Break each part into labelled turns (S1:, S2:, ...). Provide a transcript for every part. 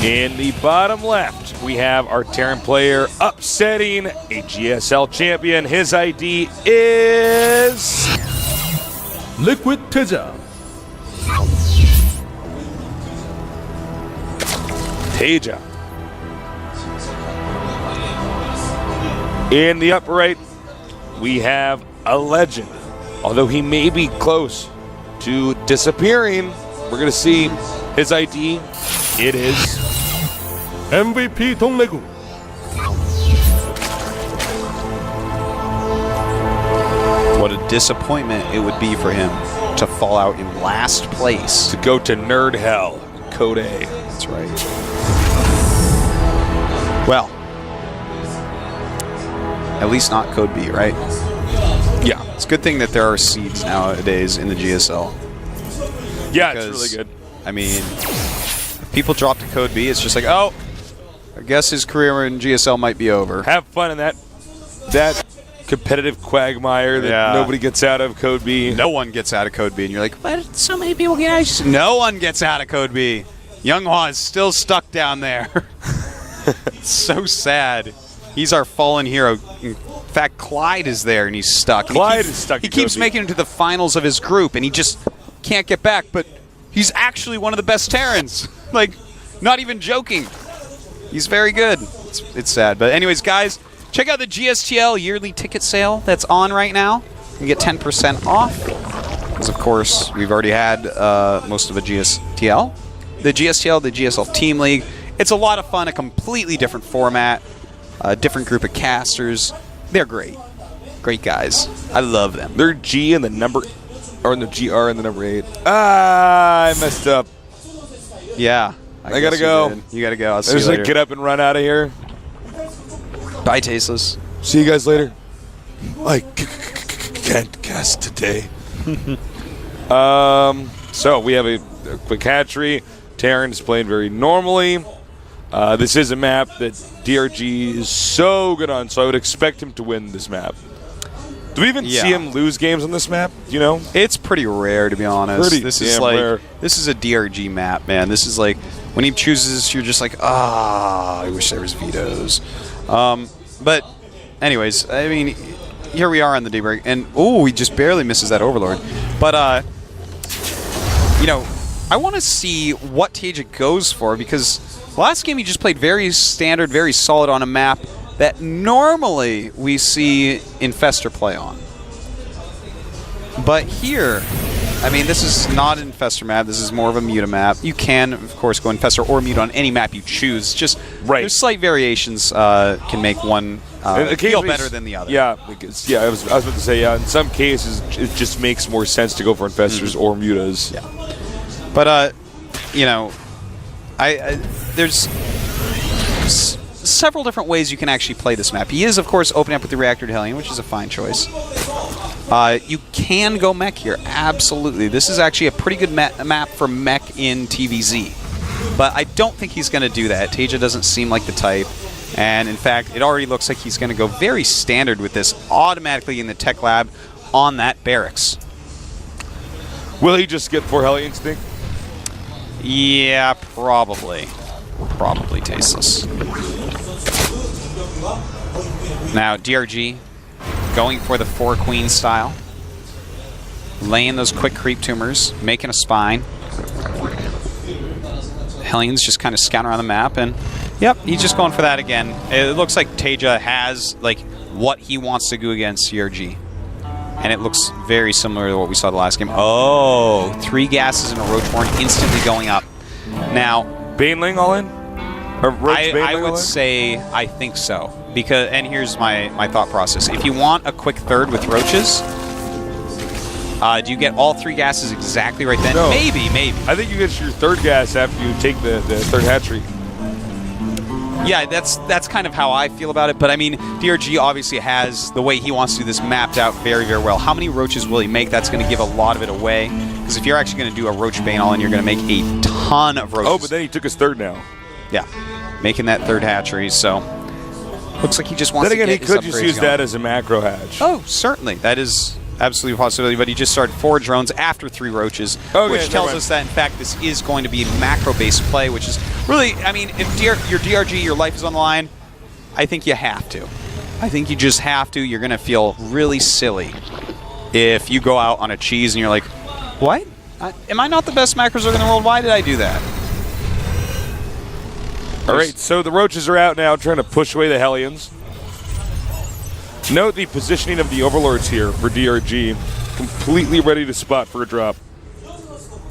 S1: In the bottom left, we have our Terran player upsetting a GSL champion. His ID is
S2: Liquid TaeJa.
S1: TaeJa. In the upper right, we have a legend. Although he may be close to disappearing, we're going to see his ID. It is
S2: MVP DongRaeGu.
S3: What a disappointment it would be for him to fall out in last place.
S1: to go to nerd hell, Code A.
S3: That's right. Well, at least not Code B, right?
S1: Yeah.
S3: It's a good thing that there are seeds nowadays in the GSL.
S1: Yeah,
S3: Because,
S1: it's really good.
S3: I mean, if people drop to Code B, it's just like, oh, I guess his career in GSL might be over.
S1: Have fun in that competitive quagmire that nobody gets out of Code B.
S3: No one gets out of Code B, and you're like, what? So many people get out. No one gets out of Code B. Younghwa is still stuck down there. It's so sad. He's our fallen hero. In fact, Clyde is there, and he's stuck.
S1: Clyde is stuck.
S3: He keeps making it to the finals of his group, and he just can't get back. But he's actually one of the best Terrans. Like, not even joking. He's very good. It's sad. But anyways, guys, check out the GSTL yearly ticket sale that's on right now. You can get 10% off. Because, of course, we've already had most of a GSTL. The GSTL, the GSL Team League. It's a lot of fun, a completely different format, a different group of casters. They're great. Great guys. I love them.
S1: They're G and the number, or the GR and the number 8. Ah, I messed up.
S3: Yeah.
S1: I gotta go.
S3: You gotta go. I'll see
S1: There's
S3: you later.
S1: get up and run out of here.
S3: Bye, Tasteless.
S1: See you guys later. I can't cast today. So we have a quick hatchery. Terran's playing very normally. This is a map that DRG is so good on, so I would expect him to win this map. Do we even see him lose games on this map? Do you know?
S3: It's pretty rare, to be honest. This is like
S1: rare.
S3: This is a DRG map, man. This is like when he chooses, you're just like, I wish there was vetoes. But anyways, I mean, here we are on the daybreak, and he just barely misses that Overlord. But you know, I want to see what TaeJa goes for, because last game he just played very standard, very solid on a map that normally we see Infestor play on. But here, I mean, this is not an Infestor map. This is more of a Muta map. You can, of course, go Infestor or Muta on any map you choose. Just there's slight variations can make one feel better than the other.
S1: Yeah, because, I was about to say, in some cases, it just makes more sense to go for Infestors or Mutas.
S3: Yeah. But, you know, there's several different ways you can actually play this map. He is, of course, opening up with the Reactor to Hellion, which is a fine choice. You can go mech here, absolutely. This is actually a pretty good map for mech in TVZ. But I don't think he's going to do that. TaeJa doesn't seem like the type. And, in fact, it already looks like he's going to go very standard with this, automatically in the tech lab on that barracks.
S1: Will he just get 4 Hellions, think?
S3: Yeah, probably. Probably Tasteless. Now, DRG going for the 4 Queen style. Laying those quick creep tumors, making a spine. Hellions just kind of scouting around the map, and yep, he's just going for that again. It looks like TaeJa has like what he wants to do against DRG. And it looks very similar to what we saw the last game. 3 gases and a Roachborn instantly going up. Now,
S1: Baneling all in? Or
S3: I would say I think so. Because, and here's my thought process. If you want a quick third with Roaches, do you get all 3 gases exactly right then?
S1: No.
S3: Maybe.
S1: I think you get your 3rd gas after you take the 3rd hatchery.
S3: Yeah, that's kind of how I feel about it. But I mean, DRG obviously has the way he wants to do this mapped out very, very well. How many Roaches will he make? That's going to give a lot of it away. Because if you're actually going to do a Roach Bane all in, you're going to make a ton of Roaches.
S1: Oh, but then he took his 3rd now.
S3: Yeah, making that 3rd hatchery. So looks like he just wants to get his upgrades
S1: he could just use
S3: going.
S1: that as a macro hatch.
S3: Oh, certainly. That is absolutely a possibility, but he just started 4 drones after 3 roaches,
S1: Okay,
S3: which
S1: never
S3: tells
S1: mind.
S3: us that, in fact, this is going to be macro-based play, which is really, I mean, if your DRG, your life is on the line, I think you have to. I think you just have to. You're going to feel really silly if you go out on a cheese and you're like, what? Am I not the best macro zerg in the world? Why did I do that?
S1: All right, so the roaches are out now, trying to push away the Hellions. Note the positioning of the Overlords here for DRG. Completely ready to spot for a drop.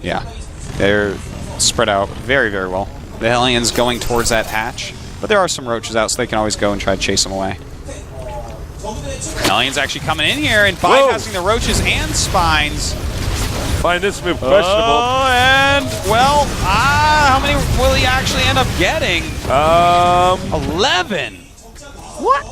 S3: Yeah, they're spread out very, very well. The Hellions going towards that hatch, but there are some roaches out, so they can always go and try to chase them away. Hellions actually coming in here and bypassing the roaches and spines.
S1: Find this move questionable.
S3: Oh, and, well, how many will he actually end up getting? 11. What?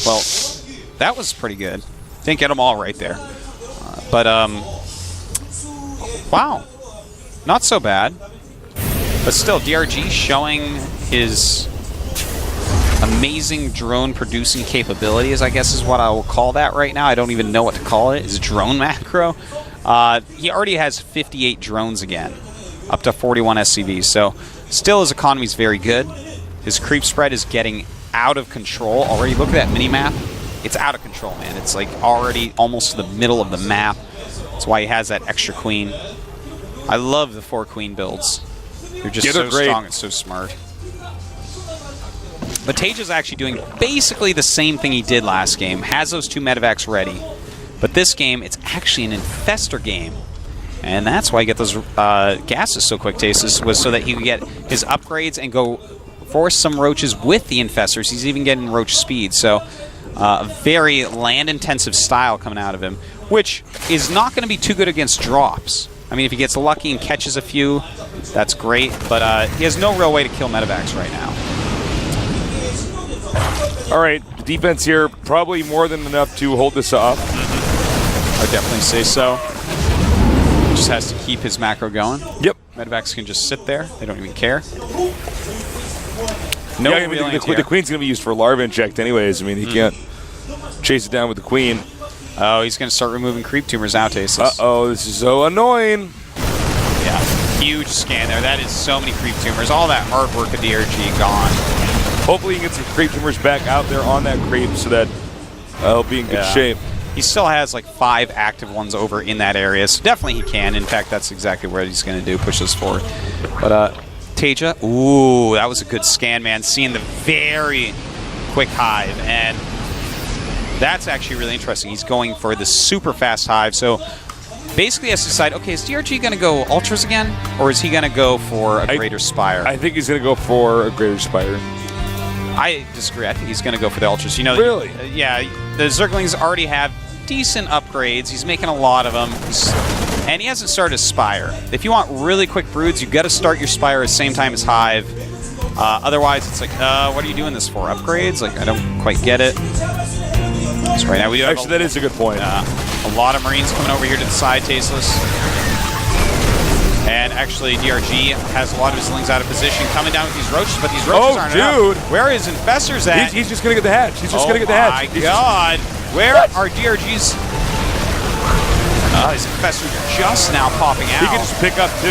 S3: Well, that was pretty good. Didn't get them all right there. Wow. Not so bad. But still, DRG showing his amazing drone producing capabilities, I guess is what I will call that right now. I don't even know what to call it. Is drone macro. He already has 58 drones again, up to 41 SCVs. So still his economy is very good. His creep spread is getting out of control already. Look at that mini-map. It's out of control, man. It's like already almost to the middle of the map. That's why he has that extra queen. I love the 4 queen builds. They're just so strong and so smart. But TaeJa's actually doing basically the same thing he did last game. Has those 2 medevacs ready. But this game, it's actually an infestor game. And that's why he get those gases so quick, Tastes, was so that he could get his upgrades and go force some roaches with the infestors. He's even getting roach speed. So a very land-intensive style coming out of him, which is not going to be too good against drops. I mean, if he gets lucky and catches a few, that's great. But he has no real way to kill medevacs right now.
S1: All right, the defense here, probably more than enough to hold this off.
S3: I would definitely say so. Just has to keep his macro going.
S1: Yep.
S3: Medevacs can just sit there. They don't even care.
S1: No, yeah, I mean, the queen's going to be used for larva inject anyways. I mean, he can't chase it down with the queen.
S3: Oh, he's going to start removing creep tumors now, Tastes.
S1: Uh-oh, this is so annoying.
S3: Yeah, huge scan there. That is so many creep tumors. All that hard work of DRG gone.
S1: Hopefully he can get some creep tumors back out there on that creep so that he'll be in good shape.
S3: He still has like 5 active ones over in that area, so definitely he can. In fact, that's exactly what he's going to do, push this forward. But TaeJa, ooh, that was a good scan, man. Seeing the very quick hive, and that's actually really interesting. He's going for the super fast hive, so basically he has to decide, okay, is DRG going to go ultras again, or is he going to go for a greater spire?
S1: I think he's going to go for a greater spire.
S3: I disagree. I think he's going to go for the ultras. You know,
S1: really?
S3: Yeah, the Zerglings already have decent upgrades. He's making a lot of them, and he hasn't started a spire. If you want really quick broods, you've got to start your spire at the same time as hive. Otherwise, it's like, what are you doing this for? Upgrades? Like, I don't quite get it. So right now we do have
S1: that is a good point.
S3: A lot of Marines coming over here to the side, Tasteless. And actually, DRG has a lot of his lings out of position, coming down with these roaches, but these roaches aren't enough. Where is Infestors at?
S1: He's just going to get the hatch. He's just going to get the hatch.
S3: Oh my god. Where are DRG's... his Infestors are just now popping out.
S1: He can just pick up 2.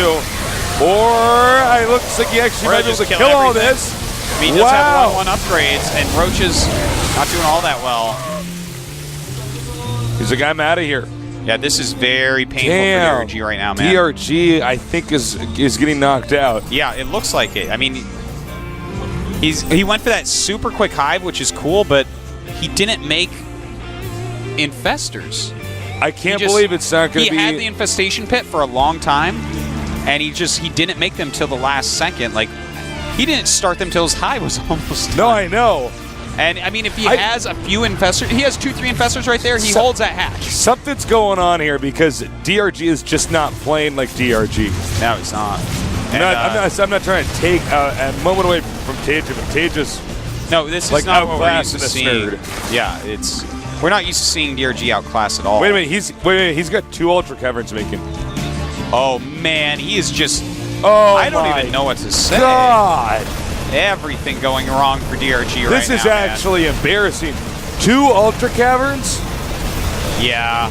S1: Or it looks like he actually might be able to kill all this.
S3: I mean, he does have 1-1 upgrades, and roaches not doing all that well.
S1: He's like, I'm out of here.
S3: Yeah, this is very painful for DRG right now, man.
S1: DRG, I think, is getting knocked out.
S3: Yeah, it looks like it. I mean, he went for that super quick hive, which is cool, but he didn't make infestors.
S1: I can't believe it's not going to be...
S3: He had the infestation pit for a long time, and he didn't make them till the last second. Like, he didn't start them till his hive was almost done.
S1: No, I know.
S3: And, I mean, if he has a few infestors, he has 2-3 infestors right there, he holds that hatch.
S1: Something's going on here because DRG is just not playing like DRG.
S3: No, he's not.
S1: I'm not trying to take a moment away from TaeJa, but TaeJa's
S3: no, this is
S1: like
S3: not what we're used to
S1: outclassing
S3: seeing.
S1: nerd.
S3: Yeah, we're not used to seeing DRG outclassed at all.
S1: Wait a minute, he's got 2 ultra caverns making.
S3: Oh man, he is just...
S1: Oh,
S3: I don't even know what to say.
S1: God.
S3: Everything going wrong for DRG right now.
S1: This is actually embarrassing. 2 ultra caverns?
S3: Yeah.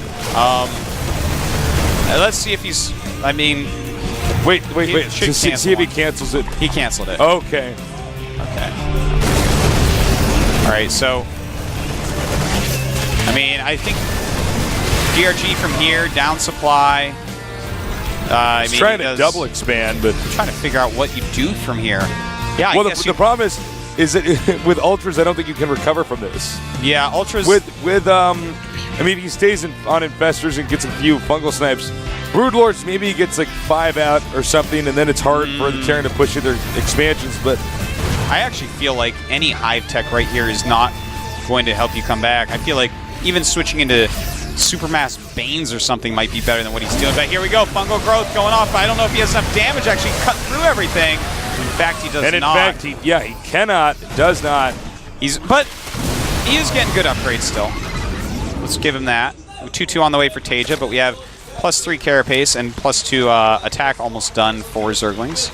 S3: Let's see if he's. I mean,
S1: Wait.
S3: should
S1: Just see
S3: cancel
S1: if he
S3: one.
S1: cancels it.
S3: he canceled it.
S1: Okay.
S3: Okay. All right. So, I mean, I think DRG from here down supply. I
S1: He's
S3: mean,
S1: trying
S3: he
S1: to
S3: does-
S1: double expand, but
S3: Trying to figure out what you do from here. Yeah. I
S1: well,
S3: guess
S1: the problem is that with ultras, I don't think you can recover from this.
S3: yeah. Ultras.
S1: I mean, if he stays on infestors and gets a few fungal snipes, Broodlords, maybe he gets like 5 out or something, and then it's hard for the Terran to push their expansions. But
S3: I actually feel like any hive tech right here is not going to help you come back. I feel like even switching into Supermass Banes or something might be better than what he's doing. But here we go, fungal growth going off. I don't know if he has enough damage to actually cut through everything. In fact, he does not.
S1: and in fact, he cannot, does not.
S3: But he is getting good upgrades still. Let's give him that. 2-2 on the way for TaeJa, but we have +3 carapace and +2 attack almost done for Zerglings.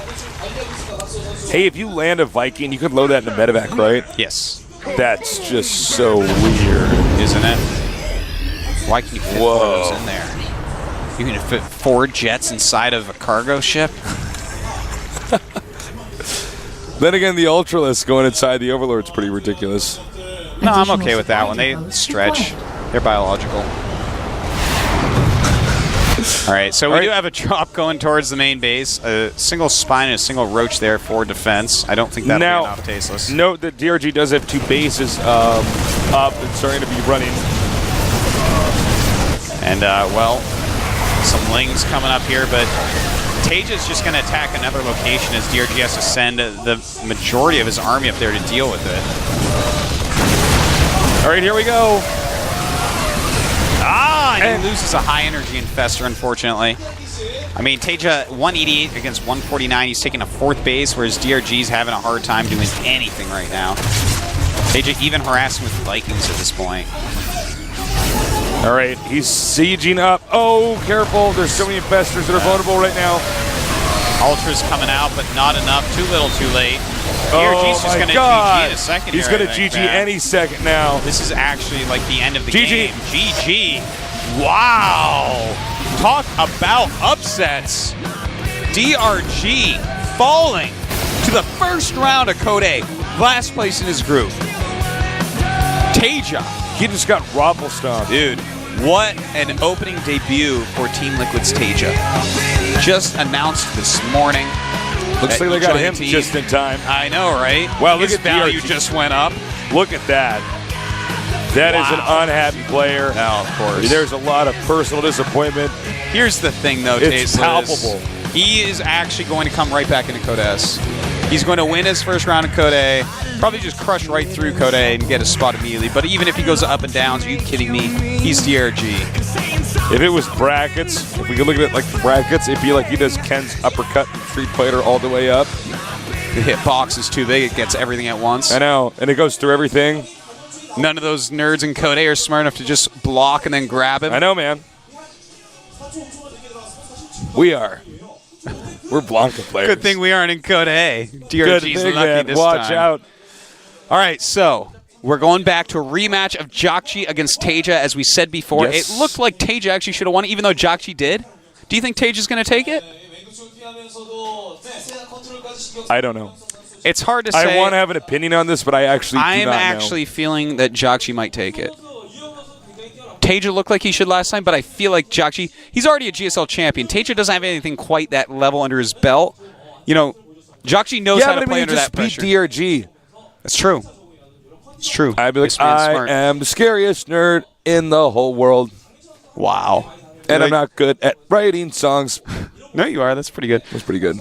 S1: Hey, if you land a Viking, you could load that into medevac, right?
S3: Yes.
S1: That's just so weird.
S3: Isn't it? Why can you fit 4 of those in there? You can fit 4 jets inside of a cargo ship?
S1: Then again, the Ultralisk going inside the Overlord's pretty ridiculous.
S3: No, I'm okay with that one. They stretch. They're biological. All right, so we do have a drop going towards the main base. A single spine and a single roach there for defense. I don't think that'll be enough, Tasteless.
S1: Note that DRG does have 2 bases up and starting to be running.
S3: And, well, some Lings coming up here, but TaeJa's just going to attack another location as DRG has to send the majority of his army up there to deal with it.
S1: All right, here we go.
S3: And he loses a high-energy infestor, unfortunately. I mean, TaeJa 188 against 149. He's taking a 4th base, whereas DRG's having a hard time doing anything right now. TaeJa even harassing with Vikings at this point.
S1: All right, he's sieging up. Oh, careful. There's so many infestors that are vulnerable right now.
S3: Ultra's coming out, but not enough. Too little, too late. DRG's just going to GG in a second.
S1: He's going to GG any second now.
S3: This is actually like the end of the
S1: GG.
S3: game. GG. Wow. Talk about upsets. DRG falling to the first round of Code A. Last place in his group. TaeJa.
S1: He just got Roppel stomped.
S3: Dude, what an opening debut for Team Liquid's TaeJa. Just announced this morning.
S1: Looks like they got him just in time.
S3: I know, right?
S1: Wow, look
S3: His
S1: at
S3: value
S1: DRG.
S3: just went up.
S1: Look at that. That is an unhappy player.
S3: Oh, of course.
S1: There's a lot of personal disappointment.
S3: Here's the thing, though,
S1: It's
S3: Tasteless.
S1: palpable.
S3: He is actually going to come right back into Code S. He's going to win his first round of Code A, probably just crush right through Code A and get a spot immediately. But even if he goes up and downs, are you kidding me? He's DRG.
S1: If it was brackets, if we could look at it like brackets, it'd be like he does Ken's uppercut in Street Fighter all the way up.
S3: The hitbox is too big. It gets everything at once.
S1: I know, and it goes through everything.
S3: None of those nerds in Code A are smart enough to just block and then grab him.
S1: I know, man. We are. We're Blanca players.
S3: Good thing we aren't in Code A.
S1: Good
S3: DRG's
S1: thing,
S3: lucky
S1: man.
S3: this
S1: Watch
S3: time.
S1: out.
S3: All right, so we're going back to a rematch of Jakchi against TaeJa, as we said before.
S1: Yes.
S3: It looked like TaeJa actually should have won it, even though Jakchi did. Do you think TaeJa's going to take it?
S1: I don't know.
S3: It's hard to say.
S1: I want to have an opinion on this, but I actually do
S3: I'm
S1: not
S3: actually feeling that Jakchi might take it. TaeJa looked like he should last time, but I feel like Jakchi, he's already a GSL champion. TaeJa doesn't have anything quite that level under his belt. You know, Jakchi knows how to play under that pressure.
S1: Yeah, but I mean, just beat DRG.
S3: That's true. It's true.
S1: I'd be like,
S3: This man's
S1: I
S3: smart.
S1: am the scariest nerd in the whole world,
S3: Wow.
S1: and I'm not good at writing songs.
S3: No, you are. That's pretty good.
S1: That's pretty good.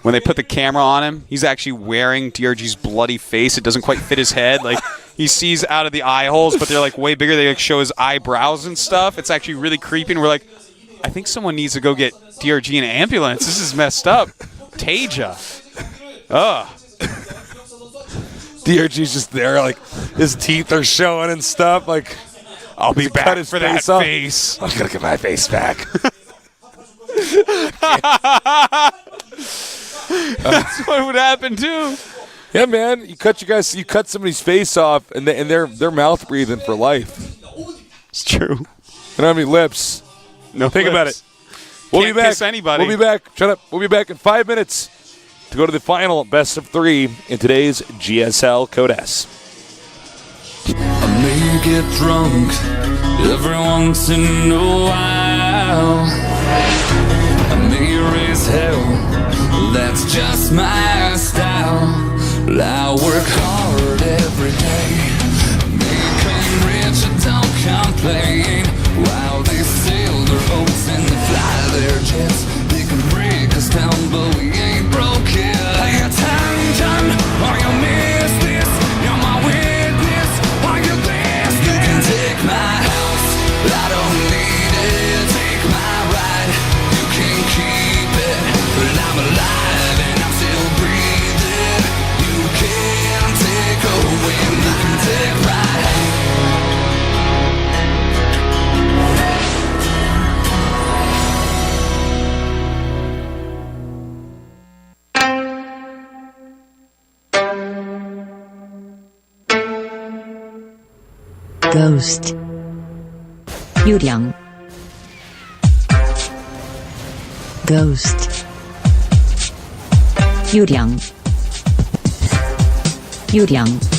S3: When they put the camera on him, he's actually wearing DRG's bloody face. It doesn't quite fit his head. Like, he sees out of the eye holes, but they're like way bigger. They like show his eyebrows and stuff. It's actually really creepy. And we're like, I think someone needs to go get DRG an ambulance. This is messed up. TaeJa. Ugh.
S1: DRG's just there, like his teeth are showing and stuff. Like,
S3: I'll be
S1: cut
S3: back
S1: his
S3: for that
S1: face off.
S3: face.
S1: I'm gonna get my face back.
S3: That's what would happen too.
S1: Yeah, man, you cut somebody's face off, and they're mouth breathing for life.
S3: It's true.
S1: don't have any lips.
S3: No,
S1: Think about it. We'll
S3: Can't
S1: be back.
S3: kiss anybody.
S1: We'll be back. Shut up. We'll be back in 5 minutes to go to the final best of 3 in today's GSL Code S.
S4: I may get drunk every once in a while. I may raise hell, that's just my style. I work hard every day, make them rich, I don't complain. While they sail their boats and they fly their jets, they can break us down, but we ain't broken. Pay attention, or you'll miss this. You're my witness, are you this? You can take my house, I don't need it. Take my ride, you can keep it. But I'm alive and I'm still breathing. You can't take away my take my house.
S5: Ghost. Yuliang. Ghost. Yuliang. Yuliang.